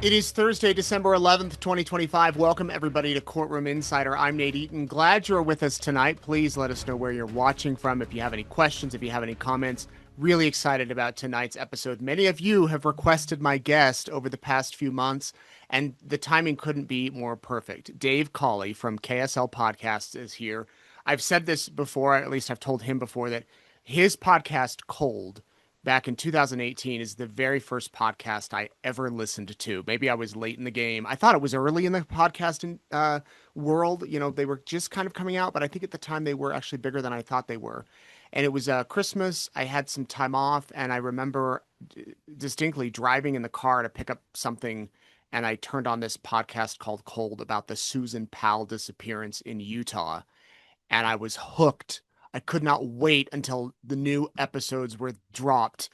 It is Thursday, December 11th, 2025. Welcome, everybody, to Courtroom Insider. I'm Nate Eaton. Glad you're with us tonight. Please let us know where you're watching from. If you have any questions, if you have any comments, really excited about tonight's episode. Many of you have requested my guest over the past few months, and the timing couldn't be more perfect. Dave Cawley from KSL Podcasts is here. I've said this before, at least I've told him before, that his podcast, Cold, back in 2018 is the very first podcast I ever listened to. Maybe I was late in the game. I thought it was early in the podcasting world. You know, they were just kind of coming out, but I think at the time they were actually bigger than I thought they were. And it was Christmas. I had some time off, and I remember distinctly driving in the car to pick up something. And I turned on this podcast called Cold about the Susan Powell disappearance in Utah, and I was hooked. I could not wait until the new episodes were dropped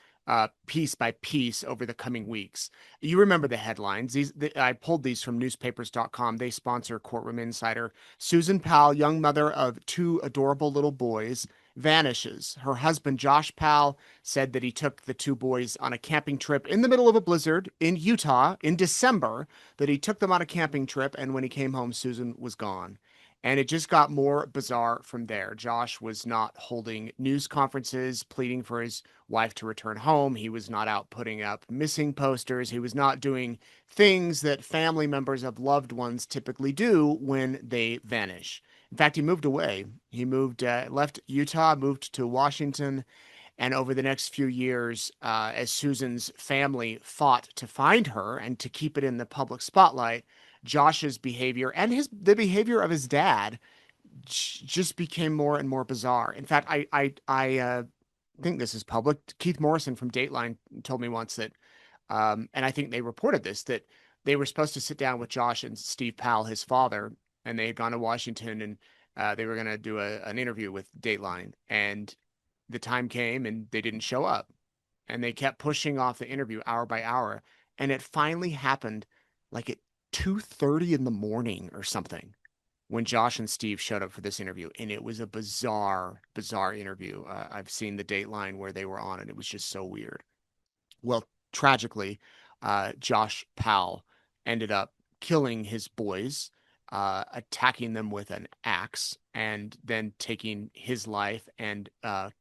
piece by piece over the coming weeks. You remember the headlines. I pulled these from newspapers.com. They sponsor Courtroom Insider. Susan Powell, young mother of two adorable little boys, vanishes. Her husband, Josh Powell, said that he took the two boys on a camping trip in the middle of a blizzard in Utah in December, that he took them on a camping trip, and when he came home, Susan was gone. And it just got more bizarre from there. Josh was not holding news conferences pleading for his wife to return home. He was not out putting up missing posters. He was not doing things that family members of loved ones typically do when they vanish. In fact, he moved away. He left Utah, moved to Washington, and over the next few years, as Susan's family fought to find her and to keep it in the public spotlight, Josh's behavior and the behavior of his dad just became more and more bizarre. In fact, I think this is public. Keith Morrison from Dateline told me once that, and I think they reported this, that they were supposed to sit down with Josh and Steve Powell, his father, and they had gone to Washington, and they were going to do an interview with Dateline, and the time came and they didn't show up, and they kept pushing off the interview hour by hour, and it finally happened like at 2:30 in the morning or something when Josh and Steve showed up for this interview, and it was a bizarre interview. I've seen the Dateline where they were on, and it was just so weird. Well, tragically, Josh Powell ended up killing his boys, attacking them with an axe, and then taking his life and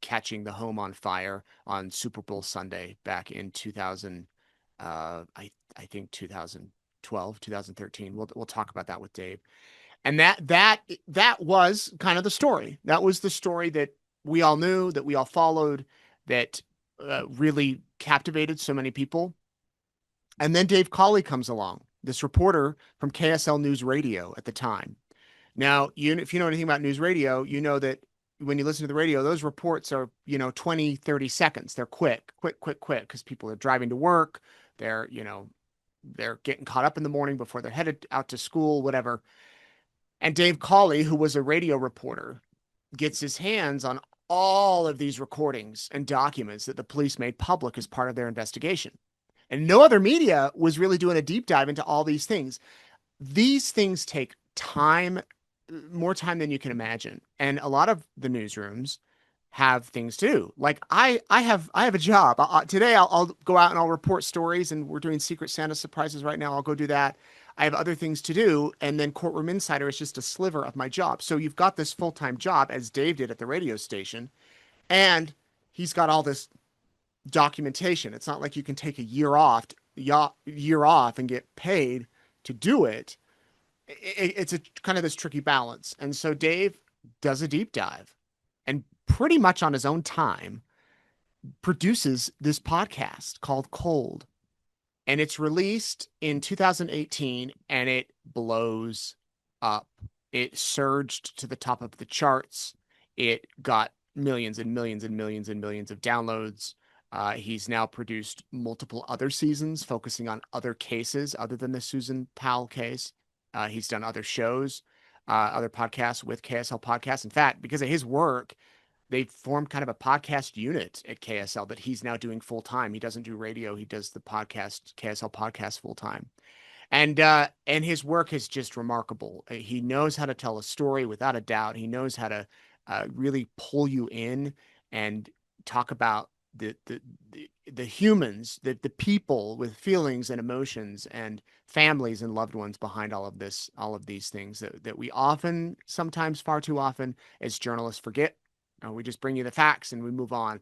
catching the home on fire on Super Bowl Sunday back in 2000. I think 2012, 2013. We'll talk about that with Dave. And that was kind of the story. That was the story that we all knew, that we all followed, that really captivated so many people. And then Dave Cawley comes along, this reporter from KSL News Radio at the time. Now, if you know anything about news radio, you know that when you listen to the radio, those reports are, 20, 30 seconds. They're quick, because people are driving to work. They're getting caught up in the morning before they're headed out to school, whatever. And Dave Cawley, who was a radio reporter, gets his hands on all of these recordings and documents that the police made public as part of their investigation. And no other media was really doing a deep dive into all these things. These things take time, more time than you can imagine. And a lot of the newsrooms have things to do. Like I have a job. Today I'll go out and I'll report stories, and we're doing Secret Santa surprises right now. I'll go do that. I have other things to do, and then Courtroom Insider is just a sliver of my job. So you've got this full-time job, as Dave did at the radio station, and he's got all this documentation. It's not like you can take a year off and get paid to do it. It's a kind of this tricky balance. And so Dave does a deep dive, and pretty much on his own time produces this podcast called Cold. And it's released in 2018, and it blows up. It surged to the top of the charts. It got millions and millions and millions and millions of downloads. He's now produced multiple other seasons focusing on other cases other than the Susan Powell case. He's done other shows, other podcasts with KSL Podcasts. In fact, because of his work, they formed kind of a podcast unit at KSL that he's now doing full time. He doesn't do radio; he does the podcast, KSL Podcast, full time. And his work is just remarkable. He knows how to tell a story without a doubt. He knows how to really pull you in and talk about the the humans, the people with feelings and emotions and families and loved ones behind all of this, all of these things that we often, sometimes far too often, as journalists forget. We just bring you the facts and we move on.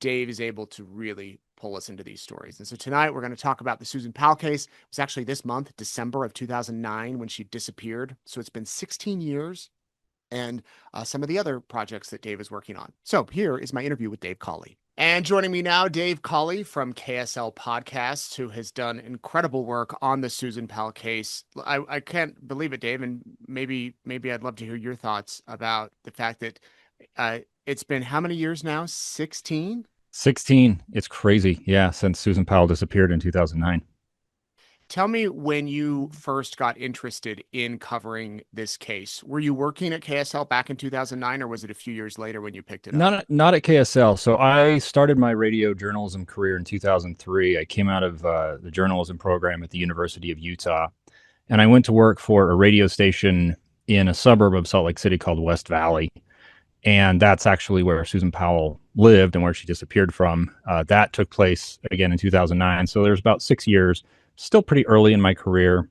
Dave is able to really pull us into these stories. And so tonight we're going to talk about the Susan Powell case. It was actually this month, December of 2009, when she disappeared. So it's been 16 years, and some of the other projects that Dave is working on. So here is my interview with Dave Cawley. And joining me now, Dave Cawley from KSL Podcasts, who has done incredible work on the Susan Powell case. I can't believe it, Dave, and maybe I'd love to hear your thoughts about the fact that it's been how many years now? 16? 16. It's crazy. Yeah, since Susan Powell disappeared in 2009. Tell me when you first got interested in covering this case. Were you working at KSL back in 2009, or was it a few years later when you picked it up? Not at KSL. So I started my radio journalism career in 2003. I came out of the journalism program at the University of Utah, and I went to work for a radio station in a suburb of Salt Lake City called West Valley. And that's actually where Susan Powell lived and where she disappeared from. That took place again in 2009. So there's about 6 years, still pretty early in my career.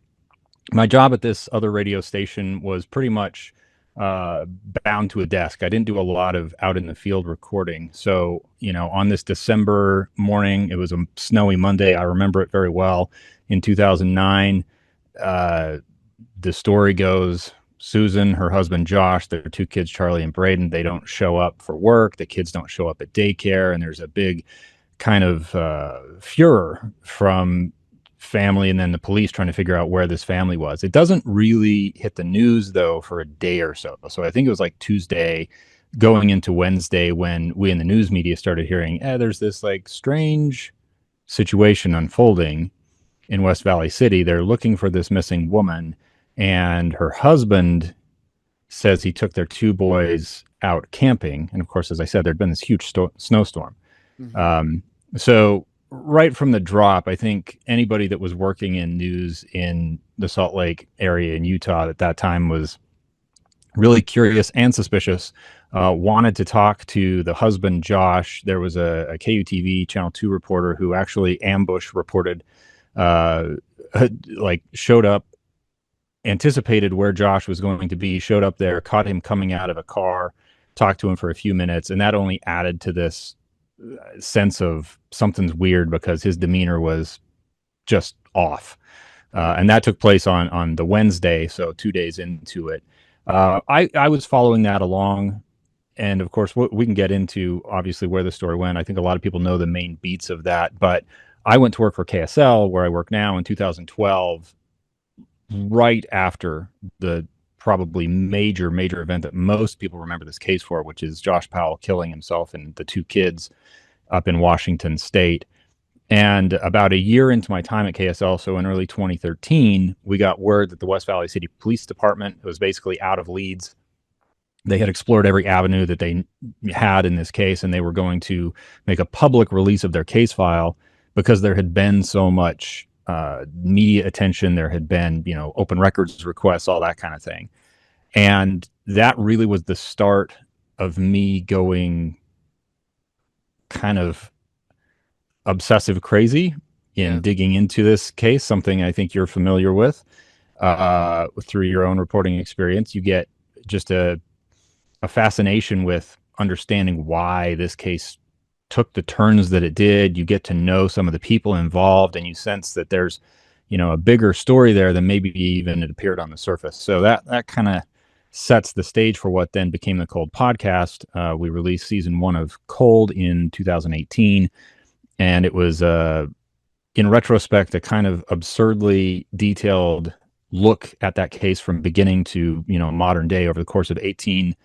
My job at this other radio station was pretty much uh, bound to a desk. I didn't do a lot of out in the field recording. So, on this December morning, it was a snowy Monday. I remember it very well. In 2009, uh, the story goes Susan, her husband Josh, their two kids, Charlie and Braden, they don't show up for work. The kids don't show up at daycare. And there's a big kind of furor from family and then the police trying to figure out where this family was. It doesn't really hit the news though for a day or so. So I think it was like Tuesday going into Wednesday when we in the news media started hearing, there's this like strange situation unfolding in West Valley City. They're looking for this missing woman, and her husband says he took their two boys out camping. And of course, as I said, there'd been this huge snowstorm. Mm-hmm. Um, so right from the drop, I think anybody that was working in news in the Salt Lake area in Utah at that time was really curious and suspicious. Wanted to talk to the husband, Josh. There was a KUTV Channel 2 reporter who actually ambush reported, uh, like showed up, anticipated where Josh was going to be, showed up there, caught him coming out of a car, talked to him for a few minutes, and that only added to this sense of something's weird because his demeanor was just off. And that took place on the Wednesday, so 2 days into it. I was following that along, and of course we can get into obviously where the story went. I think a lot of people know the main beats of that, but I went to work for KSL, where I work now, in 2012, right after the probably major event that most people remember this case for, which is Josh Powell killing himself and the two kids up in Washington State. And about a year into my time at KSL, so in early 2013, we got word that the West Valley City Police Department was basically out of leads. They had explored every avenue that they had in this case, and they were going to make a public release of their case file because there had been so much media attention. There had been, open records requests, all that kind of thing. And that really was the start of me going kind of obsessive crazy in Yeah. digging into this case, something I think you're familiar with through your own reporting experience. You get just a fascination with understanding why this case took the turns that it did. You get to know some of the people involved, and you sense that there's, a bigger story there than maybe even it appeared on the surface. So that kind of sets the stage for what then became the Cold podcast. We released season 1 of Cold in 2018, and it was in retrospect a kind of absurdly detailed look at that case from beginning to modern day over the course of 18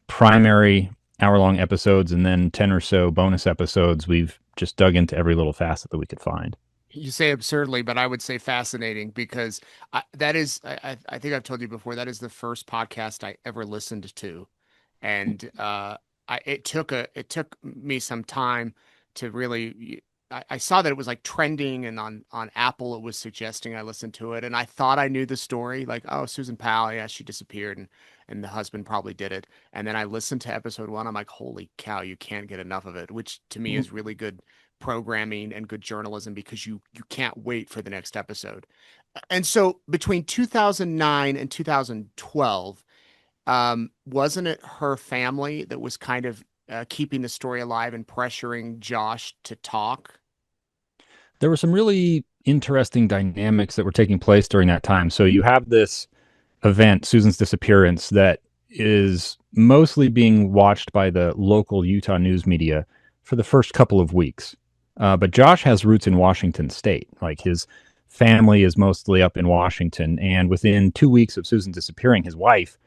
primary hour-long episodes and then 10 or so bonus episodes. We've just dug into every little facet that we could find. You say absurdly, but I would say fascinating because that is, I think I've told you before, that is the first podcast I ever listened to. And it took me some time to really I saw that it was like trending, and on Apple it was suggesting. I listened to it and I thought I knew the story, like, oh, Susan Powell, yeah, she disappeared, and the husband probably did it. And then I listened to episode one. I'm like, holy cow, you can't get enough of it, which to me is really good programming and good journalism, because you can't wait for the next episode. And so between 2009 and 2012, wasn't it her family that was kind of keeping the story alive and pressuring Josh to talk? There were some really interesting dynamics that were taking place during that time. So you have this event, Susan's disappearance, that is mostly being watched by the local Utah news media for the first couple of weeks. But Josh has roots in Washington State. Like, his family is mostly up in Washington. And within 2 weeks of Susan disappearing, his wife,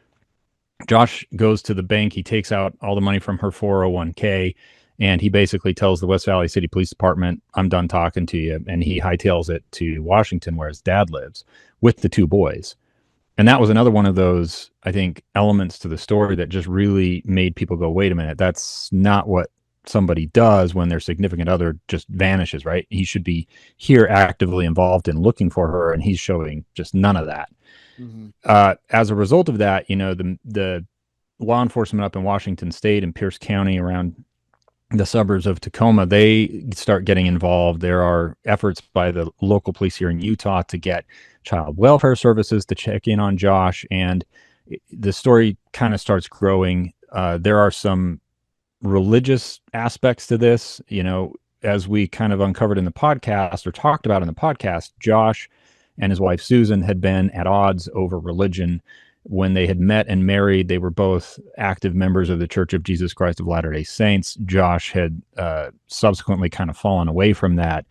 Josh, goes to the bank. He takes out all the money from her 401k, and he basically tells the West Valley City Police Department, I'm done talking to you. And he hightails it to Washington, where his dad lives, with the two boys. And that was another one of those, I think, elements to the story that just really made people go, wait a minute, that's not what somebody does when their significant other just vanishes, right? He should be here actively involved in looking for her, and he's showing just none of that. Hmm. As a result of that, the law enforcement up in Washington State and Pierce County, around the suburbs of Tacoma, they start getting involved. There are efforts by the local police here in Utah to get child welfare services to check in on Josh, and the story kind of starts growing. There are some religious aspects to this. As we kind of uncovered in the podcast, or talked about in the podcast, Josh and his wife Susan had been at odds over religion. When they had met and married, they were both active members of the Church of Jesus Christ of Latter-day Saints. Josh had subsequently kind of fallen away from that,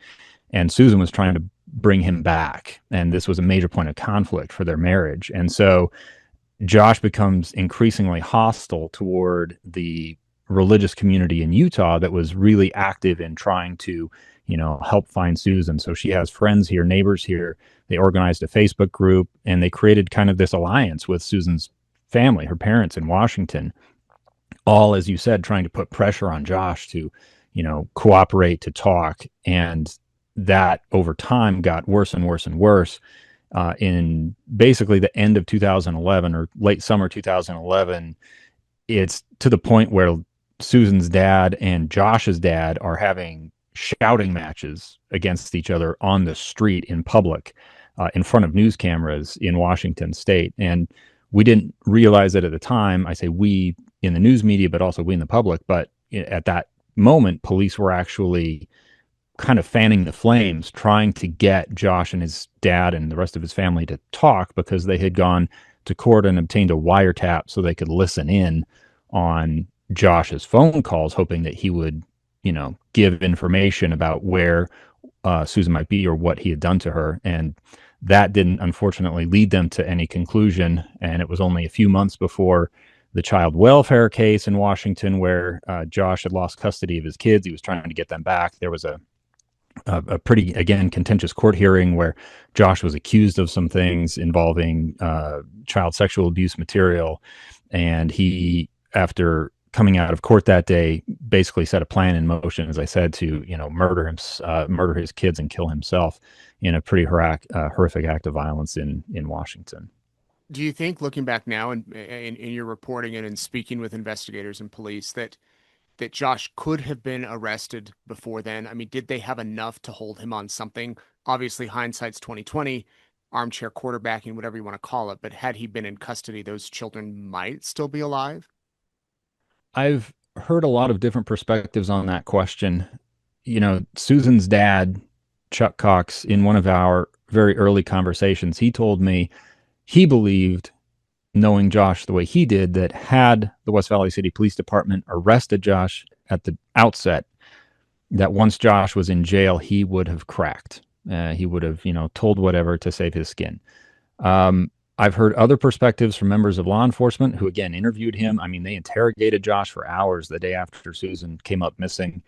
and Susan was trying to bring him back. And this was a major point of conflict for their marriage. And so Josh becomes increasingly hostile toward the religious community in Utah that was really active in trying to, help find Susan. So she has friends here, neighbors here. They organized a Facebook group, and they created kind of this alliance with Susan's family, her parents in Washington, all, as you said, trying to put pressure on Josh to, cooperate, to talk. And that over time got worse and worse and worse. In basically the end of 2011 or late summer 2011, it's to the point where Susan's dad and Josh's dad are having shouting matches against each other on the street in public, in front of news cameras in Washington State. And we didn't realize it at the time. I say we in the news media, but also we in the public. But at that moment, police were actually kind of fanning the flames, trying to get Josh and his dad and the rest of his family to talk, because they had gone to court and obtained a wiretap so they could listen in on Josh's phone calls, hoping that he would, give information about where Susan might be or what he had done to her. And that didn't, unfortunately, lead them to any conclusion. And it was only a few months before the child welfare case in Washington, where Josh had lost custody of his kids. He was trying to get them back. There was a pretty, again, contentious court hearing where Josh was accused of some things involving child sexual abuse material. And he, after coming out of court that day, basically set a plan in motion, as I said, to, murder his kids and kill himself in a pretty horrific act of violence in Washington. Do you think, looking back now and in your reporting and in speaking with investigators and police, that Josh could have been arrested before then? I mean, did they have enough to hold him on something? Obviously, hindsight's 2020, armchair quarterbacking, whatever you want to call it. But had he been in custody, those children might still be alive. I've heard a lot of different perspectives on that question. Susan's dad, Chuck Cox, in one of our very early conversations, he told me he believed, knowing Josh the way he did, that had the West Valley City Police Department arrested Josh at the outset, that once Josh was in jail, he would have cracked. He would have, told whatever to save his skin. I've heard other perspectives from members of law enforcement who, again, interviewed him. I mean, they interrogated Josh for hours the day after Susan came up missing.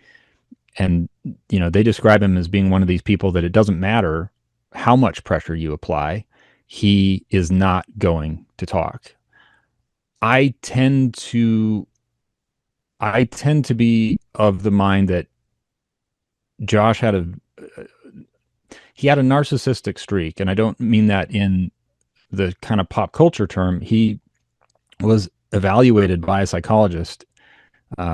And, they describe him as being one of these people that it doesn't matter how much pressure you apply, he is not going to talk. I tend to be of the mind that Josh had he had a narcissistic streak, and I don't mean that in the kind of pop culture term. He was evaluated by a psychologist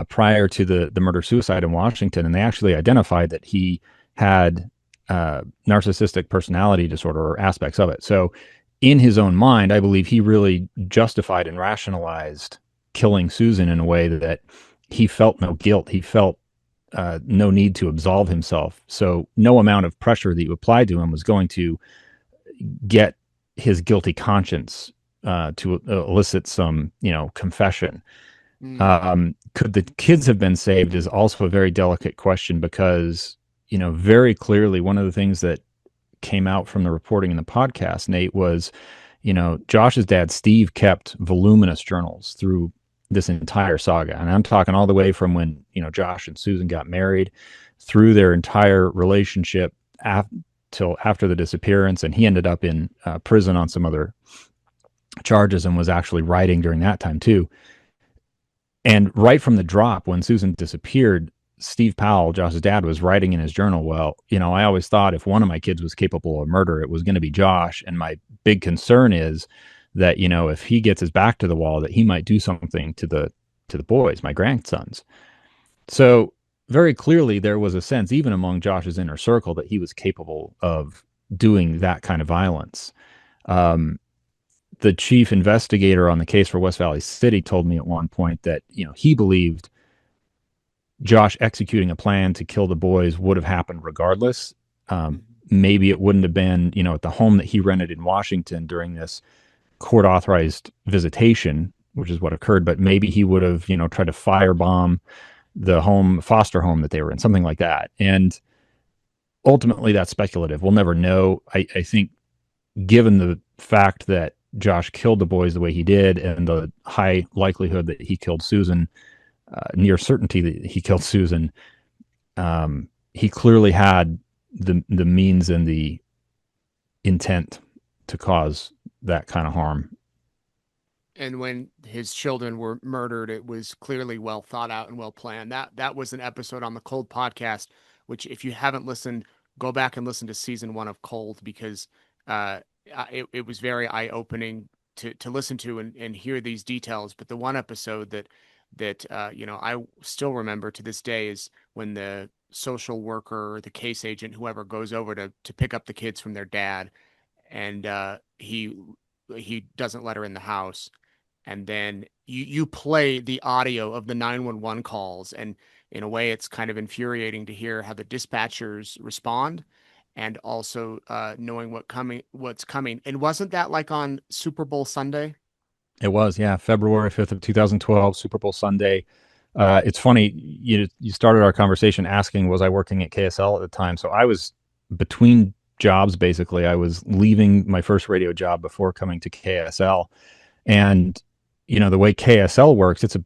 prior to the murder suicide in Washington, and they actually identified that he had narcissistic personality disorder or aspects of it. So, in his own mind, I believe he really justified and rationalized killing Susan in a way that he felt no guilt. He felt no need to absolve himself. So, no amount of pressure that you applied to him was going to get his guilty conscience to elicit some, confession. Could the kids have been saved is also a very delicate question because, very clearly one of the things that came out from the reporting in the podcast, Nate, was, Josh's dad, Steve, kept voluminous journals through this entire saga. And I'm talking all the way from when, Josh and Susan got married through their entire relationship till after the disappearance. And he ended up in prison on some other charges and was actually writing during that time too. And right from the drop, when Susan disappeared, Steve Powell, Josh's dad, was writing in his journal, well, I always thought if one of my kids was capable of murder, it was going to be Josh. And my big concern is that, if he gets his back to the wall, that he might do something to the boys, my grandsons. So very clearly there was a sense, even among Josh's inner circle, that he was capable of doing that kind of violence. The chief investigator on the case for West Valley City told me at one point that, he believed Josh executing a plan to kill the boys would have happened regardless. Maybe it wouldn't have been, at the home that he rented in Washington during this court authorized visitation, which is what occurred, but maybe he would have, tried to firebomb the foster home that they were in, something like that. And ultimately that's speculative. We'll never know. I think given the fact that Josh killed the boys the way he did and the high likelihood that he killed Susan, near certainty that he killed Susan, he clearly had the means and the intent to cause that kind of harm. And when his children were murdered, it was clearly well thought out and well planned. That was an episode on the Cold podcast, which if you haven't listened, go back and listen to season 1 of Cold, because it was very eye opening to listen to and hear these details. But the one episode that I still remember to this day is when the social worker, the case agent, whoever goes over to pick up the kids from their dad, and he doesn't let her in the house. And then you play the audio of the 911 calls, and in a way it's kind of infuriating to hear how the dispatchers respond, and also knowing what's coming. And wasn't that like on Super Bowl Sunday? It was, yeah, February 5th of 2012, Super Bowl Sunday. It's funny, you started our conversation asking, was I working at KSL at the time? So I was between jobs, basically. I was leaving my first radio job before coming to KSL. And, the way KSL works, it's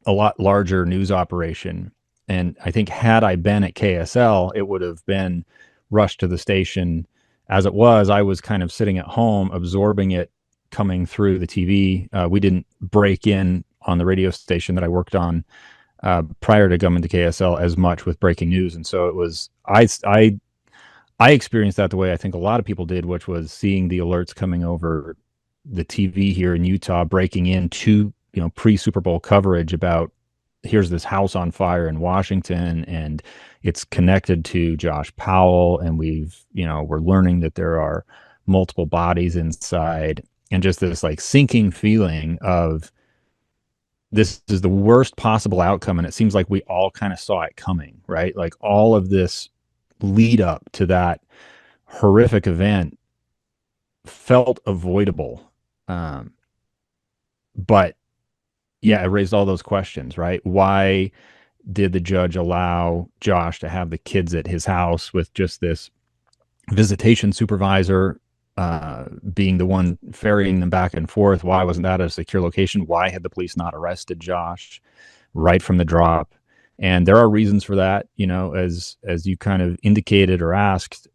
a lot larger news operation. And I think had I been at KSL, it would have been rushed to the station. As it was, I was kind of sitting at home, absorbing it coming through the TV. We didn't break in on the radio station that I worked on prior to coming to KSL as much with breaking news. And so it was, I experienced that the way I think a lot of people did, which was seeing the alerts coming over the TV here in Utah, breaking into, pre-Super Bowl coverage about here's this house on fire in Washington and it's connected to Josh Powell. And we're learning that there are multiple bodies inside, and just this like sinking feeling of this is the worst possible outcome. And it seems like we all kind of saw it coming, right? Like all of this lead up to that horrific event felt avoidable. But yeah, it raised all those questions, right? Why did the judge allow Josh to have the kids at his house with just this visitation supervisor being the one ferrying them back and forth? Why wasn't that a secure location? Why had the police not arrested Josh right from the drop? And there are reasons for that, as you kind of indicated or asked.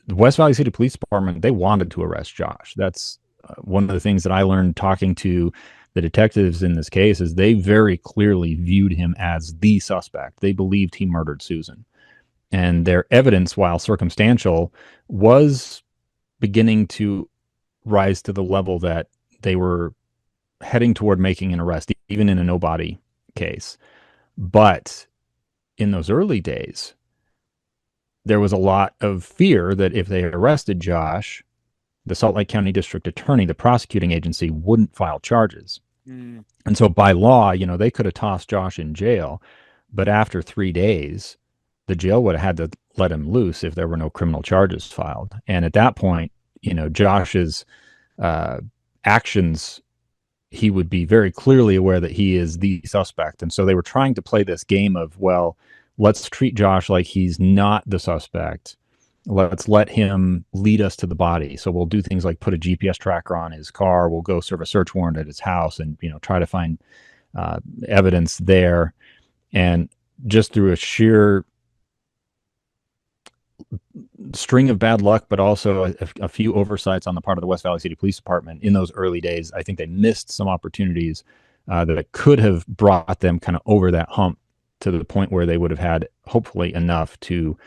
The West Valley City Police Department, they wanted to arrest Josh. That's one of the things that I learned talking to the detectives in this case, is they very clearly viewed him as the suspect. They believed he murdered Susan. And their evidence, while circumstantial, was beginning to rise to the level that they were heading toward making an arrest, even in a nobody case. But in those early days, there was a lot of fear that if they arrested Josh, the Salt Lake County District Attorney, the prosecuting agency, wouldn't file charges. Mm. And so by law, they could have tossed Josh in jail, but after 3 days, the jail would have had to let him loose if there were no criminal charges filed. And at that point, Josh's uh, actions, he would be very clearly aware that he is the suspect. And so they were trying to play this game of, well, let's treat Josh like he's not the suspect. Let's let him lead us to the body. So we'll do things like put a GPS tracker on his car. We'll go serve a search warrant at his house and, try to find evidence there. And just through a sheer string of bad luck, but also a few oversights on the part of the West Valley City Police Department in those early days, I think they missed some opportunities that could have brought them kind of over that hump to the point where they would have had hopefully enough to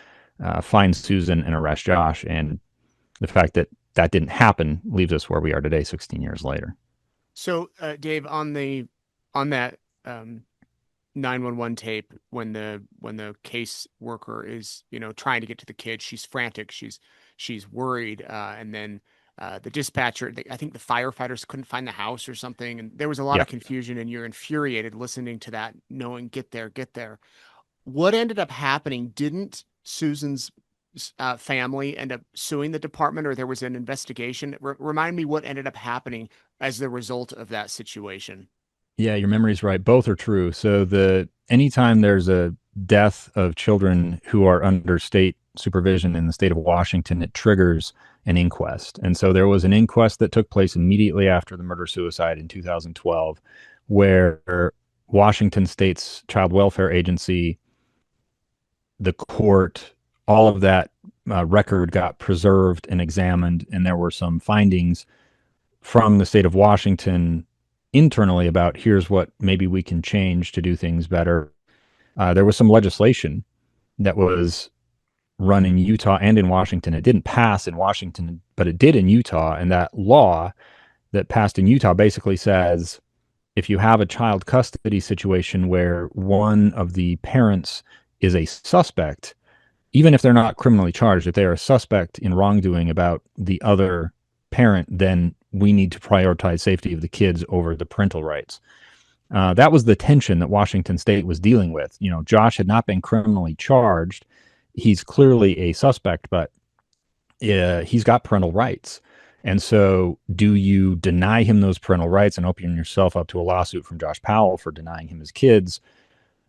find Susan and arrest Josh. And the fact that that didn't happen leaves us where we are today, 16 years later. So, Dave, on that 911 tape, when the case worker is trying to get to the kid, she's frantic, she's worried, and then the dispatcher, I think the firefighters couldn't find the house or something, and there was a lot Yeah. of confusion, and you're infuriated listening to that, knowing get there, get there. What ended up happening? Didn't Susan's family end up suing the department, or there was an investigation? Remind me what ended up happening as the result of that situation. Yeah, your memory's right. Both are true. So anytime there's a death of children who are under state supervision in the state of Washington, it triggers an inquest. And so there was an inquest that took place immediately after the murder suicide in 2012, where Washington State's Child Welfare Agency, the court, all of that record got preserved and examined, and there were some findings from the state of Washington internally about here's what maybe we can change to do things better. There was some legislation that was run in Utah and in Washington. It didn't pass in Washington, but it did in Utah. And that law that passed in Utah basically says if you have a child custody situation where one of the parents is a suspect, even if they're not criminally charged, if they're a suspect in wrongdoing about the other parent, then we need to prioritize safety of the kids over the parental rights. That was the tension that Washington State was dealing with. Josh had not been criminally charged. He's clearly a suspect, but he's got parental rights. And so, do you deny him those parental rights and open yourself up to a lawsuit from Josh Powell for denying him his kids?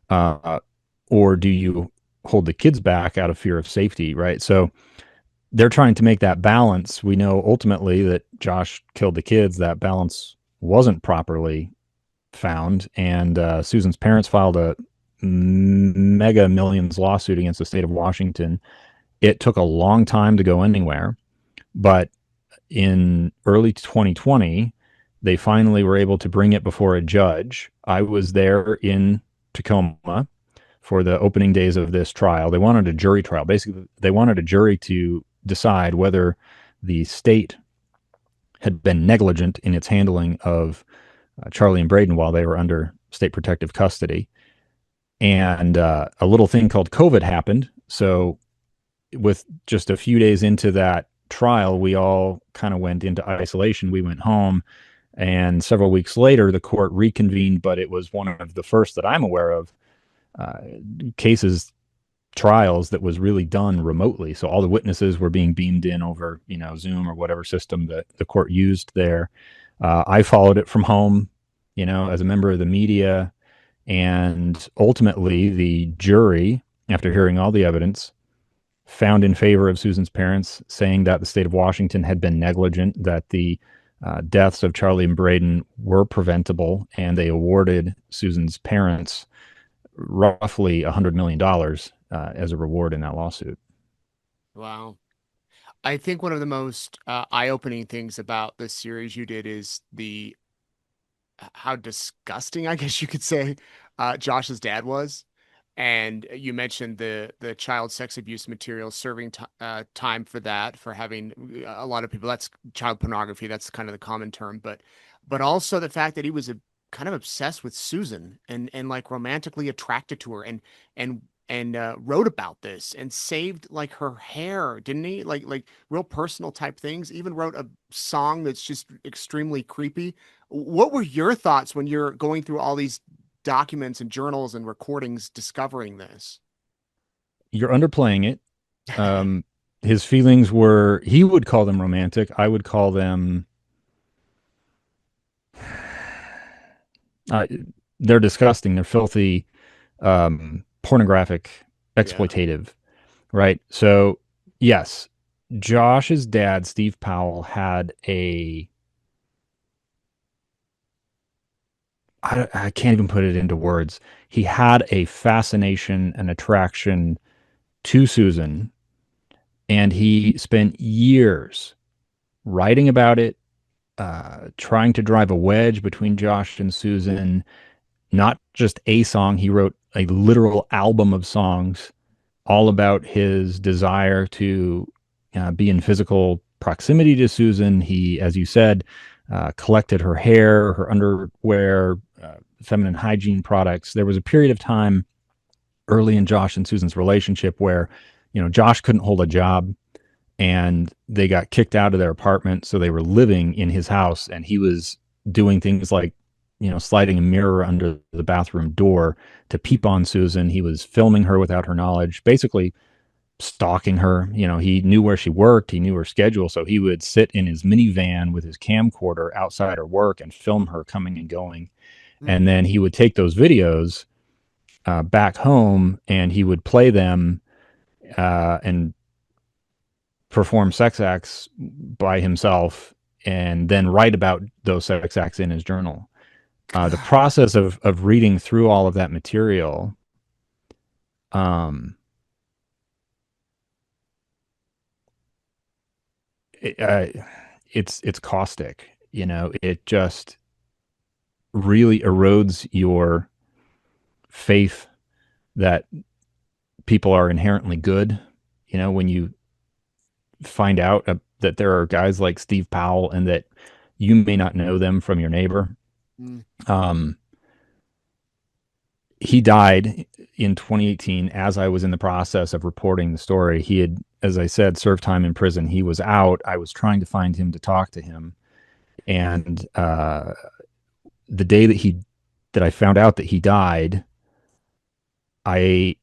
Or do you hold the kids back out of fear of safety, right? So, they're trying to make that balance. We know ultimately that Josh killed the kids. That balance wasn't properly found. And Susan's parents filed a mega millions lawsuit against the state of Washington. It took a long time to go anywhere. But in early 2020, they finally were able to bring it before a judge. I was there in Tacoma for the opening days of this trial. They wanted a jury trial. Basically, they wanted a jury to decide whether the state had been negligent in its handling of Charlie and Braden while they were under state protective custody. And a little thing called COVID happened. So, with just a few days into that trial, we all kind of went into isolation. We went home. And several weeks later, the court reconvened, but it was one of the first that I'm aware of uh, trials that was really done remotely. So all the witnesses were being beamed in over, Zoom or whatever system that the court used there. I followed it from home, as a member of the media. And ultimately, the jury, after hearing all the evidence, found in favor of Susan's parents, saying that the state of Washington had been negligent, that the deaths of Charlie and Braden were preventable, and they awarded Susan's parents roughly $100 million as a reward in that lawsuit. Wow. I think one of the most eye-opening things about this series you did is the how disgusting, I guess you could say, Josh's dad was. And you mentioned the child sex abuse material, serving time for that, for having a lot of people. That's child pornography. That's kind of the common term, but also the fact that he was kind of obsessed with Susan and like romantically attracted to her and wrote about this and saved like her hair, didn't he? Like real personal type things. Even wrote a song that's just extremely creepy. What were your thoughts when you're going through all these documents and journals and recordings discovering this? You're underplaying it. Um, his feelings were, he would call them romantic. I would call them, uh, they're disgusting. They're filthy, pornographic, Yeah. exploitative, right? So, yes, Josh's dad, Steve Powell, had I can't even put it into words. He had a fascination and attraction to Susan, and he spent years writing about it, trying to drive a wedge between Josh and Susan. Not just a song, he wrote a literal album of songs all about his desire to be in physical proximity to Susan. He, as you said, collected her hair, her underwear, feminine hygiene products. There was a period of time early in Josh and Susan's relationship where, Josh couldn't hold a job and they got kicked out of their apartment. So they were living in his house and he was doing things like, sliding a mirror under the bathroom door to peep on Susan. He was filming her without her knowledge, basically stalking her. He knew where she worked, he knew her schedule. So he would sit in his minivan with his camcorder outside her work and film her coming and going. Mm. And then he would take those videos back home and he would play them and perform sex acts by himself and then write about those sex acts in his journal. The God. process of reading through all of that material, um, it, it's caustic. It just really erodes your faith that people are inherently good. When you find out that there are guys like Steve Powell and that you may not know them from your neighbor. Mm. Um, he died in 2018 as I was in the process of reporting the story. He had, as I said, served time in prison. He was out. I was trying to find him to talk to him. And the day that I found out that he died, I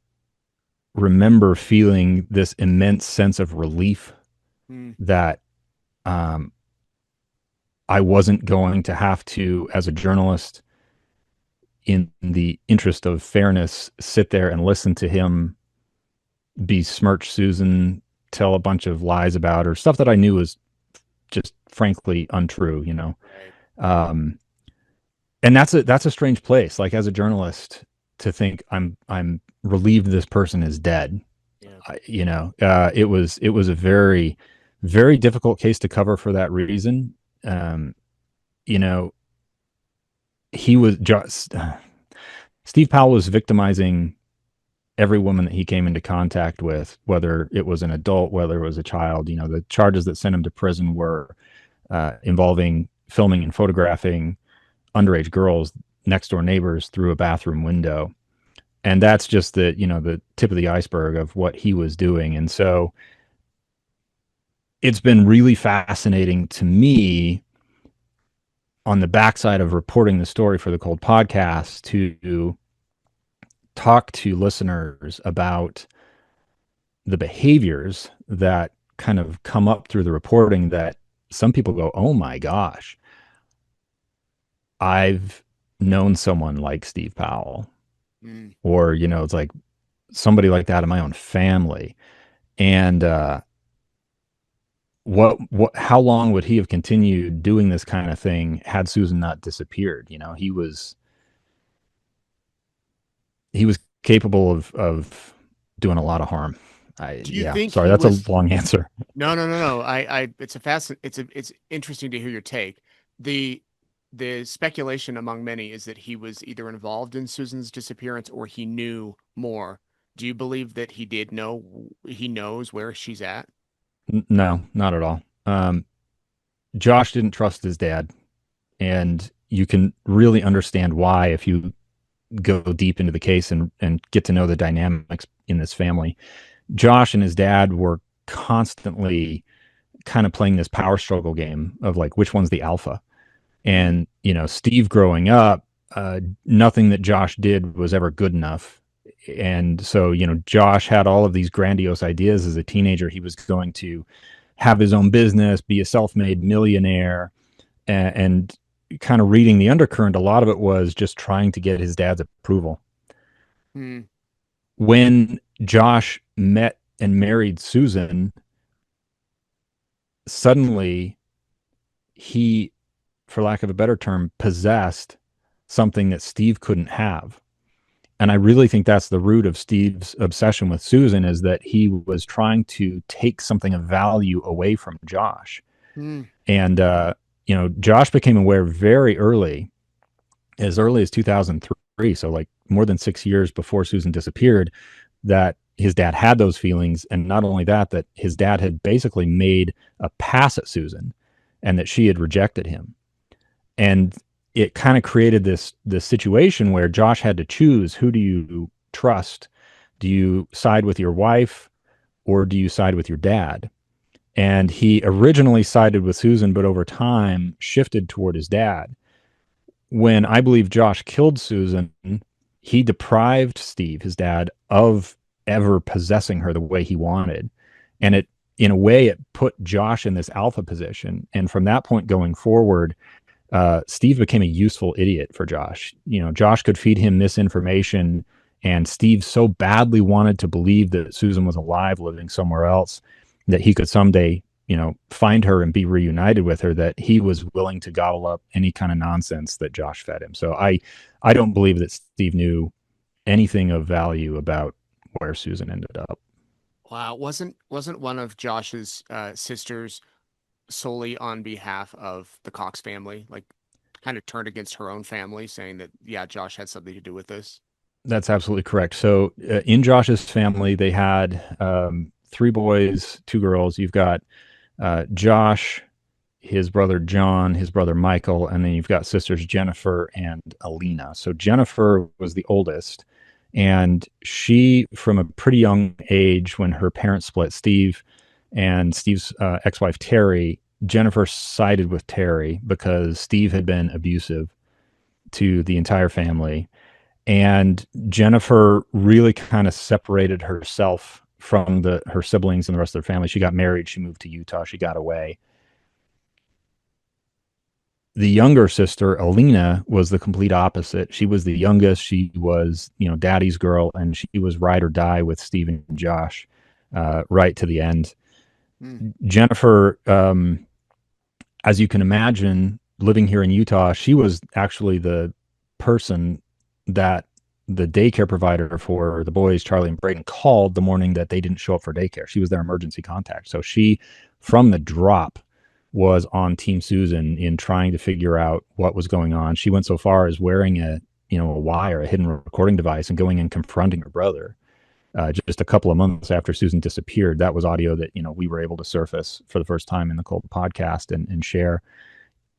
remember feeling this immense sense of relief Mm. that um, I wasn't going to have to, as a journalist, in the interest of fairness, sit there and listen to him besmirch Susan, tell a bunch of lies about her, stuff that I knew was just frankly untrue. Right. Um, and that's a strange place. Like as a journalist, to think I'm relieved this person is dead. Yeah. It was a very very difficult case to cover for that reason. Um, you know, he was just Steve Powell was victimizing every woman that he came into contact with, whether it was an adult, whether it was a child. The charges that sent him to prison were involving filming and photographing underage girls, next door neighbors, through a bathroom window. And that's just the tip of the iceberg of what he was doing. And so it's been really fascinating to me on the backside of reporting the story for the Cold Podcast to talk to listeners about the behaviors that kind of come up through the reporting that some people go, oh my gosh, I've known someone like Steve Powell. Mm. Or, it's like somebody like that in my own family. And how long would he have continued doing this kind of thing had Susan not disappeared? He was capable of doing a lot of harm. Do you Yeah, think sorry, he that's a was? long answer. No, no, no, no. It's interesting to hear your take. The the speculation among many is that he was either involved in Susan's disappearance or he knew more. Do you believe that he did know, he knows where she's at? No, not at all. Josh didn't trust his dad, and you can really understand why if you go deep into the case and get to know the dynamics in this family. Josh and his dad were constantly kind of playing this power struggle game of like which one's the alpha. Mm, And Steve growing up, nothing that Josh did was ever good enough. And so Josh had all of these grandiose ideas as a teenager. He was going to have his own business, be a self-made millionaire, and kind of reading the undercurrent, a lot of it was just trying to get his dad's approval. mm, When Josh met and married Susan, suddenly he, for lack of a better term, possessed something that Steve couldn't have. And I really think that's the root of Steve's obsession with Susan, is that he was trying to take something of value away from Josh. mm, And Josh became aware very early, as early as 2003, so like more than 6 years before Susan disappeared, that his dad had those feelings. And not only that, that his dad had basically made a pass at Susan and that she had rejected him. And it kind of created this situation where Josh had to choose, who do you trust? Do you side with your wife or do you side with your dad? And he originally sided with Susan, but over time shifted toward his dad. When I believe Josh killed Susan, he deprived Steve, his dad, of ever possessing her the way he wanted. And it, in a way, it put Josh in this alpha position. And from that point going forward, Steve became a useful idiot for Josh. Josh could feed him misinformation, and Steve so badly wanted to believe that Susan was alive, living somewhere else, that he could someday, find her and be reunited with her, that he was willing to gobble up any kind of nonsense that Josh fed him. So I don't believe that Steve knew anything of value about where Susan ended up. wow. Wasn't one of Josh's sisters solely on behalf of the Cox family, like kind of turned against her own family, saying that, yeah, Josh had something to do with this? That's absolutely correct. So in Josh's family, they had three boys, two girls. You've got Josh, his brother John, his brother Michael, and then you've got sisters Jennifer and Alina. So Jennifer was the oldest, and she, from a pretty young age, when her parents split, Steve and Steve's ex-wife Terry, Jennifer sided with Terry because Steve had been abusive to the entire family, and Jennifer really kind of separated herself from her siblings and the rest of their family. She got married, she moved to Utah, she got away. The younger sister, Alina, was the complete opposite. She was the youngest. She was, daddy's girl, and she was ride or die with Steve and Josh right to the end. Hmm. Jennifer, as you can imagine, living here in Utah, she was actually the person that the daycare provider for the boys, Charlie and Braden, called the morning that they didn't show up for daycare. She was their emergency contact. So she, from the drop, was on Team Susan in trying to figure out what was going on. She went so far as wearing a wire, a hidden recording device, and going and confronting her brother. Just a couple of months after Susan disappeared, that was audio that we were able to surface for the first time in the Cold podcast and share.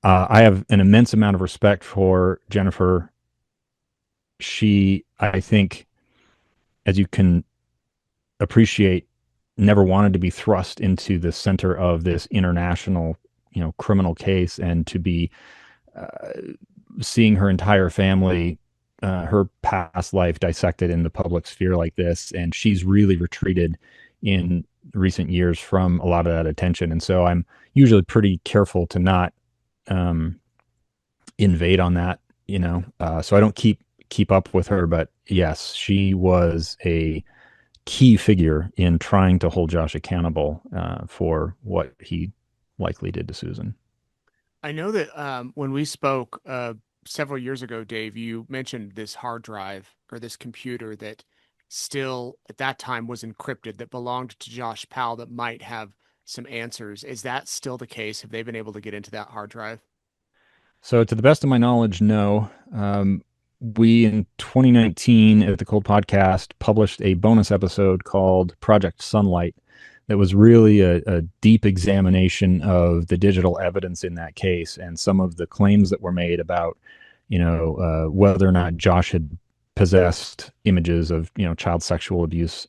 I have an immense amount of respect for Jennifer. She, I think, as you can appreciate, never wanted to be thrust into the center of this international, criminal case, and to be uh, seeing her entire family, her past life dissected in the public sphere like this. And she's really retreated in recent years from a lot of that attention. And so I'm usually pretty careful to not um, invade on that, so I don't keep up with her. But yes, she was a key figure in trying to hold Josh accountable for what he likely did to Susan. I know that when we spoke several years ago, Dave, you mentioned this hard drive or this computer that still at that time was encrypted that belonged to Josh Powell that might have some answers. Is that still the case? Have they been able to get into that hard drive? So, to the best of my knowledge, no. We in 2019 at the Cold Podcast published a bonus episode called Project Sunlight that was really a deep examination of the digital evidence in that case and some of the claims that were made about, whether or not Josh had possessed images of, child sexual abuse.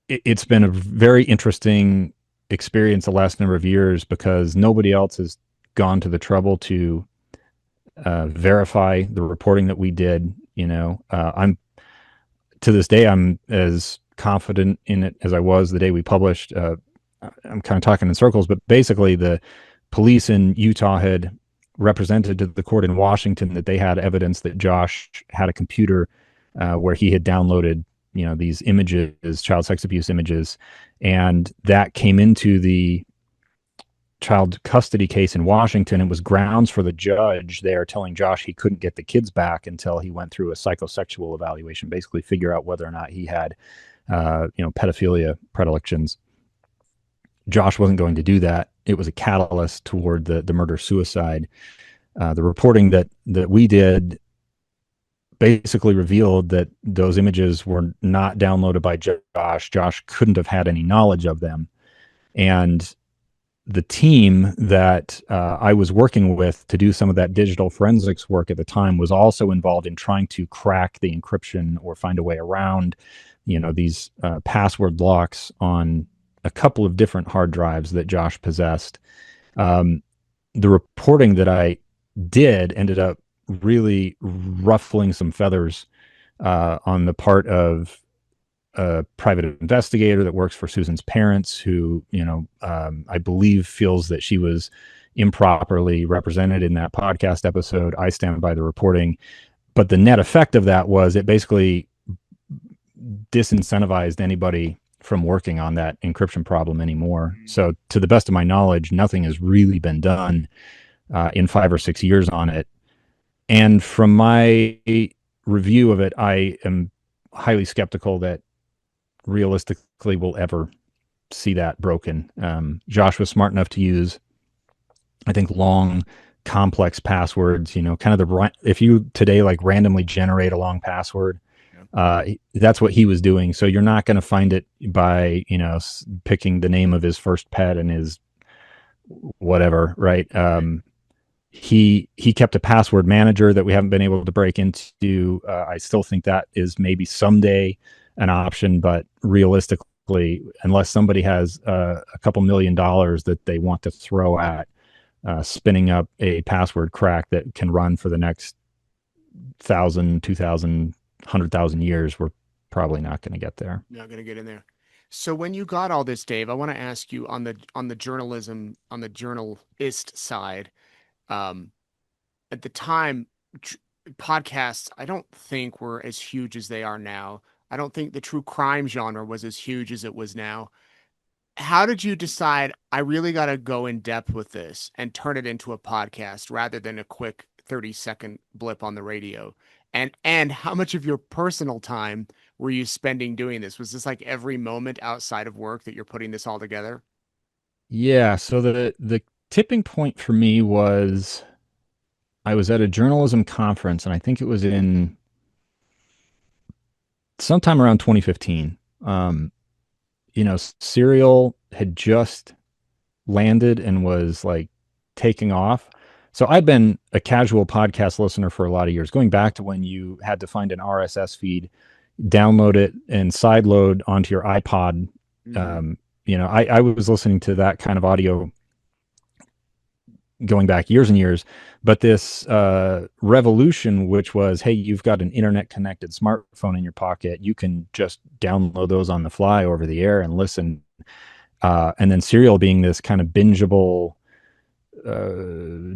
It's been a very interesting experience the last number of years because nobody else has gone to the trouble to verify the reporting that we did. I'm to this day, I'm as confident in it as I was the day we published. I'm kind of talking in circles, but basically the police in Utah had represented to the court in Washington that they had evidence that Josh had a computer where he had downloaded, these images, child sex abuse images, and that came into the child custody case in Washington. It was grounds for the judge there telling Josh he couldn't get the kids back until he went through a psychosexual evaluation, basically figure out whether or not he had, pedophilia predilections. Josh wasn't going to do that. It was a catalyst toward the murder-suicide. The reporting that we did basically revealed that those images were not downloaded by Josh. Josh couldn't have had any knowledge of them. And the team that I was working with to do some of that digital forensics work at the time was also involved in trying to crack the encryption or find a way around, these password locks on a couple of different hard drives that Josh possessed. The reporting that I did ended up really ruffling some feathers on the part of a private investigator that works for Susan's parents, who, I believe feels that she was improperly represented in that podcast episode. I stand by the reporting, but the net effect of that was it basically disincentivized anybody from working on that encryption problem anymore. So to the best of my knowledge, nothing has really been done in 5 or 6 years on it. And from my review of it, I am highly skeptical that realistically we'll ever see that broken. Josh was smart enough to use, I think, long, complex passwords, kind of if you today like randomly generate a long password, that's what he was doing. So you're not going to find it by, picking the name of his first pet and his whatever, right? He kept a password manager that we haven't been able to break into. I still think that is maybe someday an option, but realistically, unless somebody has a couple $1 million that they want to throw at spinning up a password crack that can run for the next 1,000, 2,000, 100,000 years, we're probably not going to get there. Not going to get in there. So when you got all this, Dave, I want to ask you on the journalism, on the journalist side. At the time, podcasts, I don't think were as huge as they are now. I don't think the true crime genre was as huge as it was now. How did you decide, I really got to go in depth with this and turn it into a podcast rather than a quick 30-second blip on the radio? And how much of your personal time were you spending doing this? Was this like every moment outside of work that you're putting this all together? Yeah. So the tipping point for me was I was at a journalism conference, and I think it was in sometime around 2015. Serial had just landed and was like taking off. So I'd been a casual podcast listener for a lot of years, going back to when you had to find an RSS feed, download it, and sideload onto your iPod. Mm-hmm. I was listening to that kind of audio going back years and years, but this revolution, which was, hey, you've got an internet connected smartphone in your pocket, you can just download those on the fly over the air and listen. And then Serial being this kind of bingeable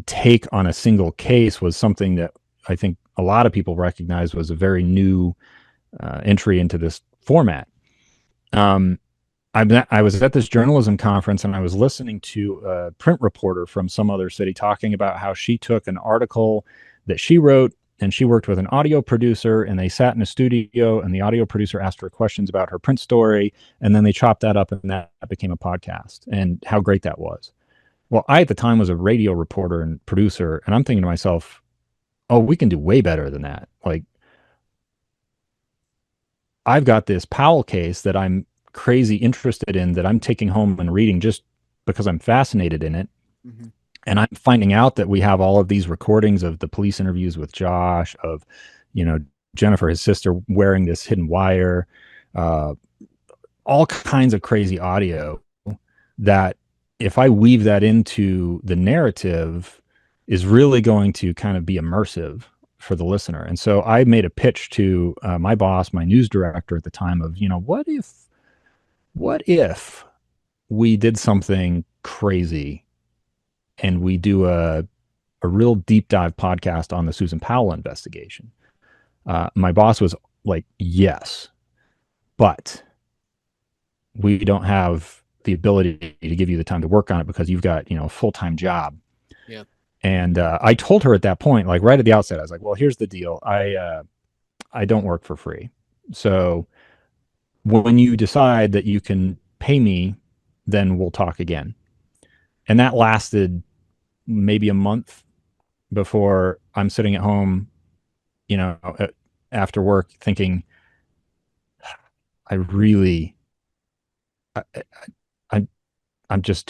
take on a single case was something that I think a lot of people recognized was a very new entry into this format. I was at this journalism conference, and I was listening to a print reporter from some other city talking about how she took an article that she wrote, and she worked with an audio producer, and they sat in a studio, and the audio producer asked her questions about her print story, and then they chopped that up, and that became a podcast, and how great that was. Well, I at the time was a radio reporter and producer, and I'm thinking to myself, oh, we can do way better than that. Like, I've got this Powell case that I'm crazy interested in that I'm taking home and reading just because I'm fascinated in it. Hmm. And I'm finding out that we have all of these recordings of the police interviews with Josh, of, you know, Jennifer, his sister, wearing this hidden wire, uh, all kinds of crazy audio that if I weave that into the narrative is really going to kind of be immersive for the listener. And so I made a pitch to my boss, my news director at the time of, you know, what if we did something crazy and we do a real deep dive podcast on the Susan Powell investigation? My boss was like, yes, but we don't have the ability to give you the time to work on it because you've got, you know, a full-time job. Yeah. And I told her at that point, like right at the outset, I was like, well, here's the deal. I don't work for free. So when you decide that you can pay me, then we'll talk again. And that lasted maybe a month before I'm sitting at home, you know, after work thinking, I really, I, I, I'm just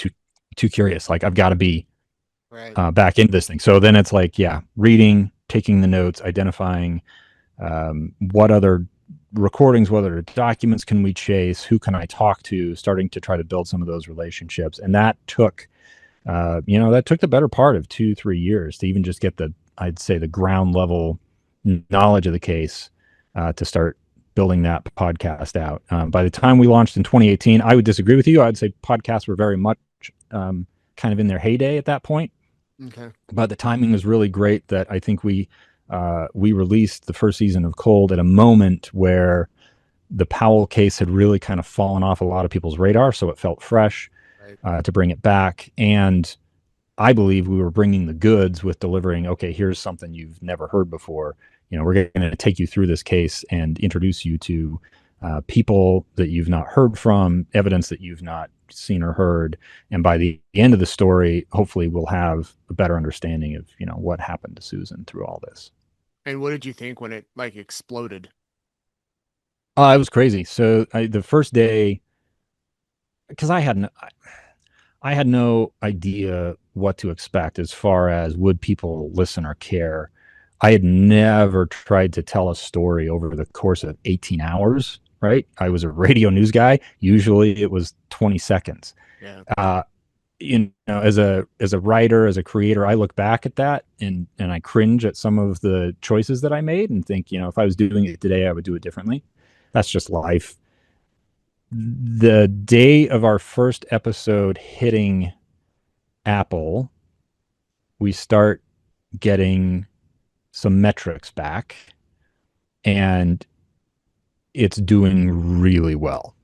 too curious. Like I've got to be Right. back into this thing. So then it's like, yeah, reading, taking the notes, identifying what other recordings, what other documents can we chase, who can I talk to, starting to try to build some of those relationships. And that took, that took the better part of 2-3 years to even just get I'd say the ground level knowledge of the case to start building that podcast out. By the time we launched in 2018, I would disagree with you. I'd say podcasts were very much kind of in their heyday at that point. Okay. But the timing was really great that I think we released the first season of Cold at a moment where the Powell case had really kind of fallen off a lot of people's radar, so it felt fresh Right. to bring it back. And I believe we were bringing the goods with delivering, okay, here's something you've never heard before. You know, we're going to take you through this case and introduce you to people that you've not heard from, evidence that you've not seen or heard. And by the end of the story, hopefully we'll have a better understanding of, you know, what happened to Susan through all this. And what did you think when it like exploded? It was crazy. So the first day, because I had no idea what to expect as far as would people listen or care. I had never tried to tell a story over the course of 18 hours, right? I was a radio news guy. Usually it was 20 seconds. Yeah. Uh, as a writer, as a creator, I look back at that and I cringe at some of the choices that I made and think, you know, if I was doing it today, I would do it differently. That's just life. The day of our first episode hitting Apple, we start getting some metrics back and it's doing really well,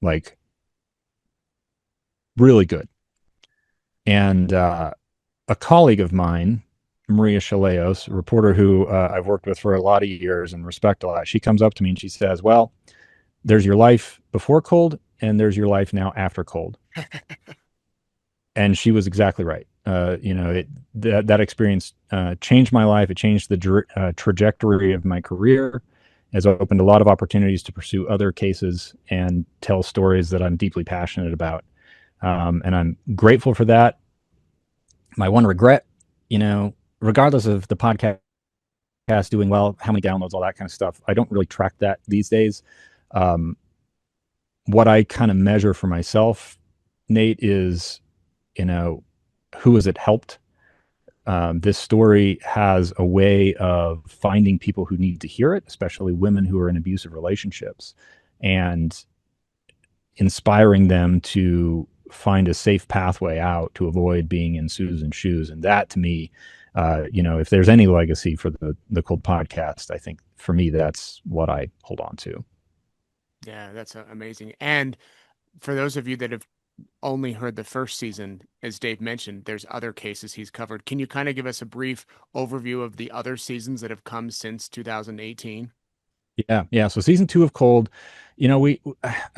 like really good. And a colleague of mine, Maria Chaleos, a reporter who I've worked with for a lot of years and respect a lot, she comes up to me and she says, well, there's your life before Cold and there's your life now after Cold. And she was exactly right. That experience changed my life. It changed the trajectory of my career. Has opened a lot of opportunities to pursue other cases and tell stories that I'm deeply passionate about. And I'm grateful for that. My one regret, you know, regardless of the podcast doing well, how many downloads, all that kind of stuff, I don't really track that these days. What I kind of measure for myself, Nate, is, you know, who has it helped? This story has a way of finding people who need to hear it, especially women who are in abusive relationships, and inspiring them to find a safe pathway out to avoid being in Susan's shoes. And that, to me, if there's any legacy for the Cold podcast, I think for me that's what I hold on to. Yeah, that's amazing. And for those of you that have only heard the first season, as Dave mentioned, there's other cases he's covered. Can you kind of give us a brief overview of the other seasons that have come since 2018? Yeah. So season 2 of Cold, we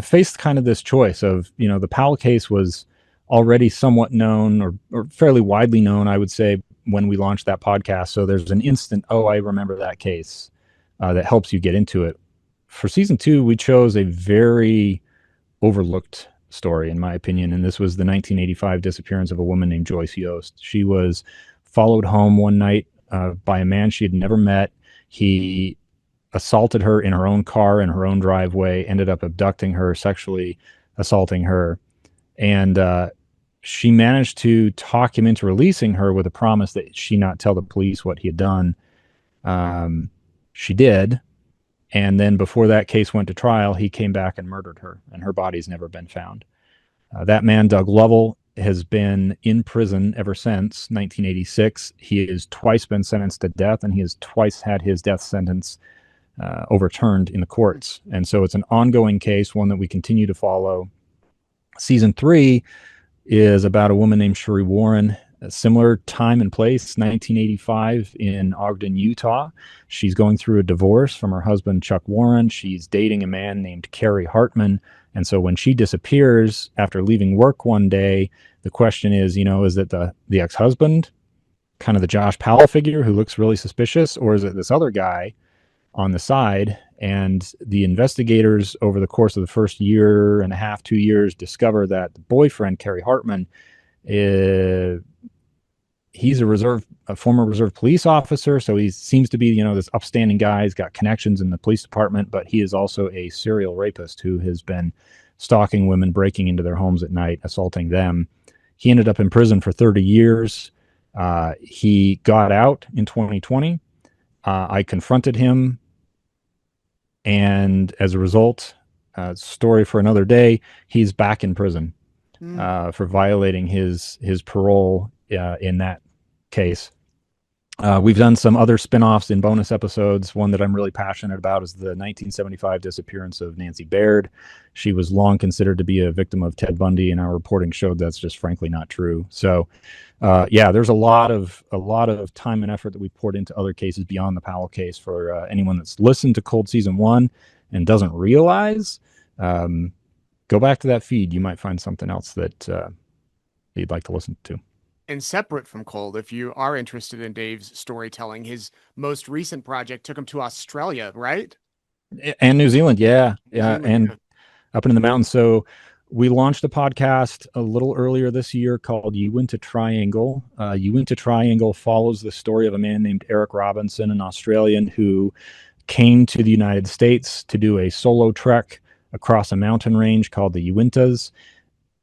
faced kind of this choice of, the Powell case was already somewhat known or fairly widely known, I would say, when we launched that podcast. So there's an instant, oh, I remember that case that helps you get into it. For season 2, we chose a very overlooked story, in my opinion, and this was the 1985 disappearance of a woman named Joyce Yost. She was followed home one night by a man she had never met. He assaulted her in her own car in her own driveway, ended up abducting her, sexually assaulting her, and she managed to talk him into releasing her with a promise that she not tell the police what he had done. She did, and then before that case went to trial, he came back and murdered her, and her body's never been found. That man, Doug Lovell, has been in prison ever since 1986. He has twice been sentenced to death, and he has twice had his death sentence overturned in the courts. And so it's an ongoing case, one that we continue to follow. Season 3 is about a woman named Sheree Warren. A similar time and place, 1985 in Ogden, Utah. She's going through a divorce from her husband, Chuck Warren. She's dating a man named Kerry Hartman. And so when she disappears after leaving work one day, the question is, is it the ex-husband, kind of the Josh Powell figure who looks really suspicious, or is it this other guy on the side? And the investigators over the course of the first year and a half, 2 years, discover that the boyfriend, Kerry Hartman, he's a former reserve police officer. So he seems to be, this upstanding guy. He's got connections in the police department, but he is also a serial rapist who has been stalking women, breaking into their homes at night, assaulting them. He ended up in prison for 30 years. He got out in 2020. I confronted him, and as a result, story for another day, he's back in prison for violating his parole in that case. We've done some other spinoffs in bonus episodes. One that I'm really passionate about is the 1975 disappearance of Nancy Baird. She was long considered to be a victim of Ted Bundy, and our reporting showed that's just frankly not true. So, there's a lot of time and effort that we poured into other cases beyond the Powell case. For anyone that's listened to Cold Season 1 and doesn't realize, go back to that feed. You might find something else that you'd like to listen to. And separate from Cold, if you are interested in Dave's storytelling, his most recent project took him to Australia, right? And New Zealand, yeah. And yeah. Up in the mountains. So we launched a podcast a little earlier this year called Uinta Triangle. Uinta Triangle follows the story of a man named Eric Robinson, an Australian who came to the United States to do a solo trek across a mountain range called the Uintas.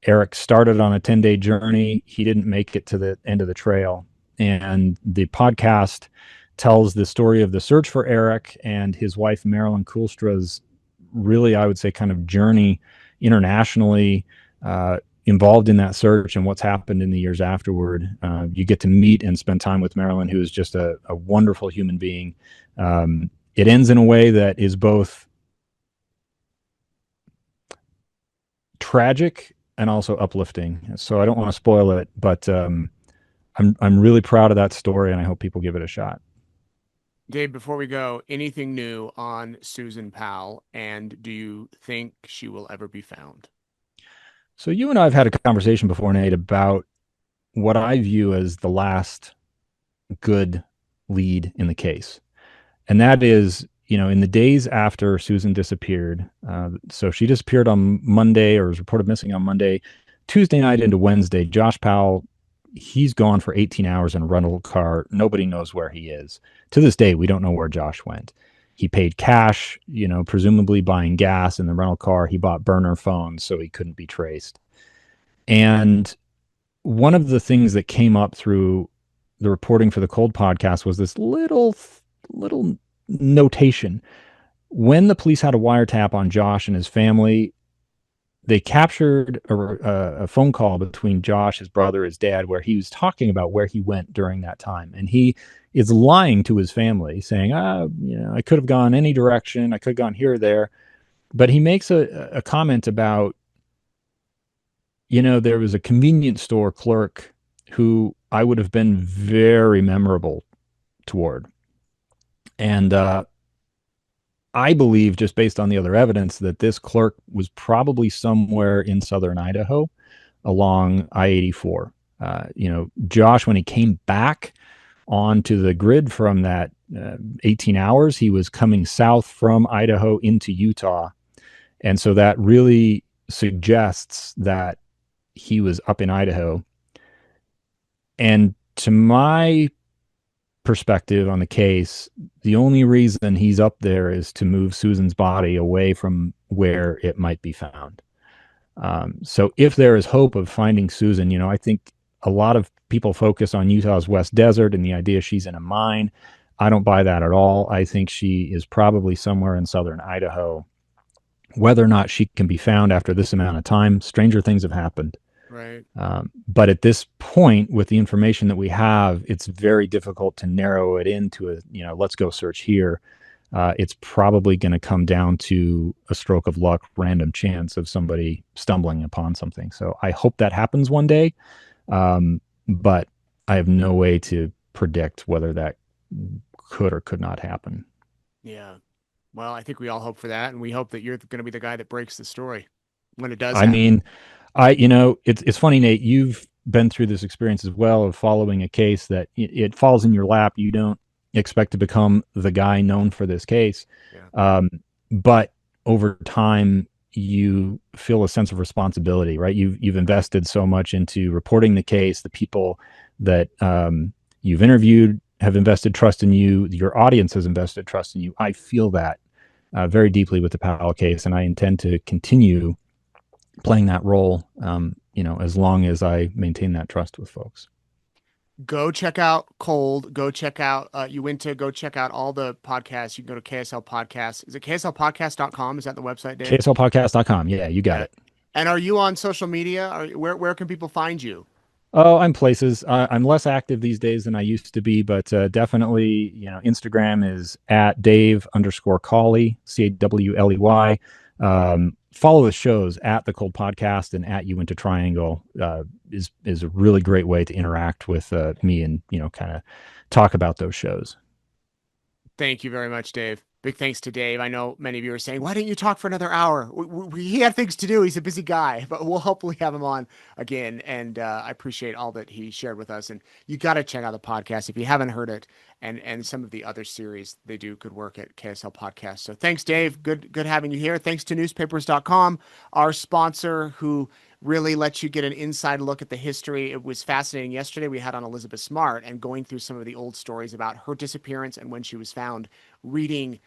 Eric started on a 10-day journey. He didn't make it to the end of the trail. And the podcast tells the story of the search for Eric and his wife, Marilyn Koolstra's, really, I would say, kind of journey internationally, involved in that search and what's happened in the years afterward. You get to meet and spend time with Marilyn, who is just a wonderful human being. It ends in a way that is both tragic and also uplifting. So I don't want to spoil it, but I'm really proud of that story, and I hope people give it a shot. Dave, before we go, anything new on Susan Powell, and do you think she will ever be found? So you and I have had a conversation before, Nate, about what I view as the last good lead in the case. And that is, in the days after Susan disappeared, so she disappeared on Monday, or was reported missing on Monday, Tuesday night into Wednesday, Josh Powell, he's gone for 18 hours in a rental car. Nobody knows where he is. To this day, we don't know where Josh went. He paid cash, presumably buying gas in the rental car. He bought burner phones so he couldn't be traced. And one of the things that came up through the reporting for the Cold podcast was this little notation. When the police had a wiretap on Josh and his family, they captured a phone call between Josh, his brother, his dad, where he was talking about where he went during that time. And he is lying to his family, saying, I could have gone any direction. I could have gone here or there. But he makes a comment about, there was a convenience store clerk who I would have been very memorable toward. And I believe, just based on the other evidence, that this clerk was probably somewhere in southern Idaho. along I-84. Josh, when he came back onto the grid from that 18 hours, he was coming south from Idaho into Utah. And so that really suggests that he was up in Idaho. And to my perspective on the case, the only reason he's up there is to move Susan's body away from where it might be found. So if there is hope of finding Susan, I think a lot of people focus on Utah's West Desert and the idea she's in a mine. I don't buy that at all. I think she is probably somewhere in southern Idaho. Whether or not she can be found after this amount of time, stranger things have happened. Right. But at this point, with the information that we have, it's very difficult to narrow it into let's go search here. It's probably going to come down to a stroke of luck, random chance of somebody stumbling upon something. So I hope that happens one day. But I have no way to predict whether that could or could not happen. Yeah. Well, I think we all hope for that. And we hope that you're going to be the guy that breaks the story when it does I happen. mean, it's funny, Nate, you've been through this experience as well of following a case that it falls in your lap. You don't expect to become the guy known for this case. Yeah. But over time, you feel a sense of responsibility, right? You've invested so much into reporting the case. The people that you've interviewed have invested trust in you. Your audience has invested trust in you. I feel that very deeply with the Powell case, and I intend to continue playing that role, as long as I maintain that trust with folks. Go check out Cold. Go check out Uinta. Go check out all the podcasts. You can go to KSL Podcasts. Is it KSLpodcast.com? Is that the website, Dave? KSLpodcast.com. Yeah, you got it. And are you on social media? Where can people find you? Oh, I'm places. I'm less active these days than I used to be, but definitely, Instagram is at Dave_Cawley, Cawley. Follow the shows at the Cold Podcast and at Uinta Triangle is a really great way to interact with me and kind of talk about those shows. Thank you very much, Dave. Big thanks to Dave. I know many of you are saying, why didn't you talk for another hour? He had things to do. He's a busy guy, but we'll hopefully have him on again. And I appreciate all that he shared with us. And you got to check out the podcast if you haven't heard it. And some of the other series, they do good work at KSL Podcasts. So thanks, Dave. Good having you here. Thanks to newspapers.com, our sponsor, who really lets you get an inside look at the history. It was fascinating. Yesterday we had on Elizabeth Smart and going through some of the old stories about her disappearance and when she was found, reading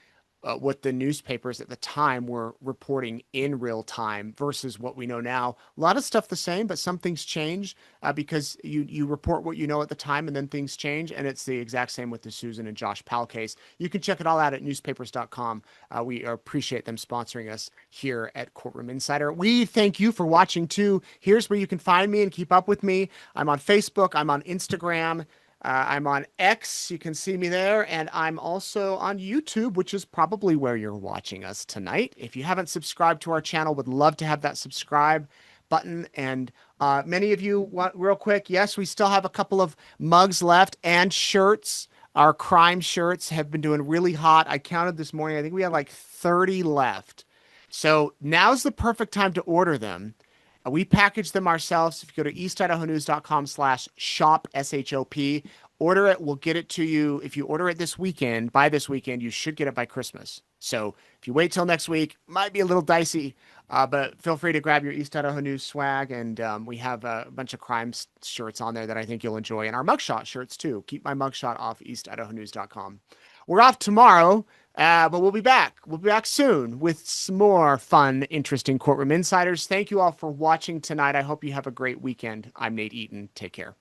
what the newspapers at the time were reporting in real time versus what we know now. A lot of stuff the same, but some things change because you report what you know at the time and then things change. And it's the exact same with the Susan and Josh Powell case. You can check it all out at newspapers.com. We appreciate them sponsoring us here at Courtroom Insider. We thank you for watching too. Here's where you can find me and keep up with me. I'm on Facebook. I'm on Instagram. I'm on X. You can see me there. And I'm also on YouTube, which is probably where you're watching us tonight. If you haven't subscribed to our channel, would love to have that subscribe button. And many of you want, real quick, yes, we still have a couple of mugs left and shirts. Our crime shirts have been doing really hot. I counted this morning. I think we had like 30 left. So now's the perfect time to order them. We package them ourselves. If you go to eastidahonews.com/shop, SHOP, order it. We'll get it to you. If you order it this weekend, by this weekend, you should get it by Christmas. So if you wait till next week, might be a little dicey, but feel free to grab your East Idaho News swag. And we have a bunch of crime shirts on there that I think you'll enjoy. And our mugshot shirts too. Keep my mugshot off eastidahonews.com. We're off tomorrow. But we'll be back. We'll be back soon with some more fun, interesting Courtroom Insiders. Thank you all for watching tonight. I hope you have a great weekend. I'm Nate Eaton. Take care.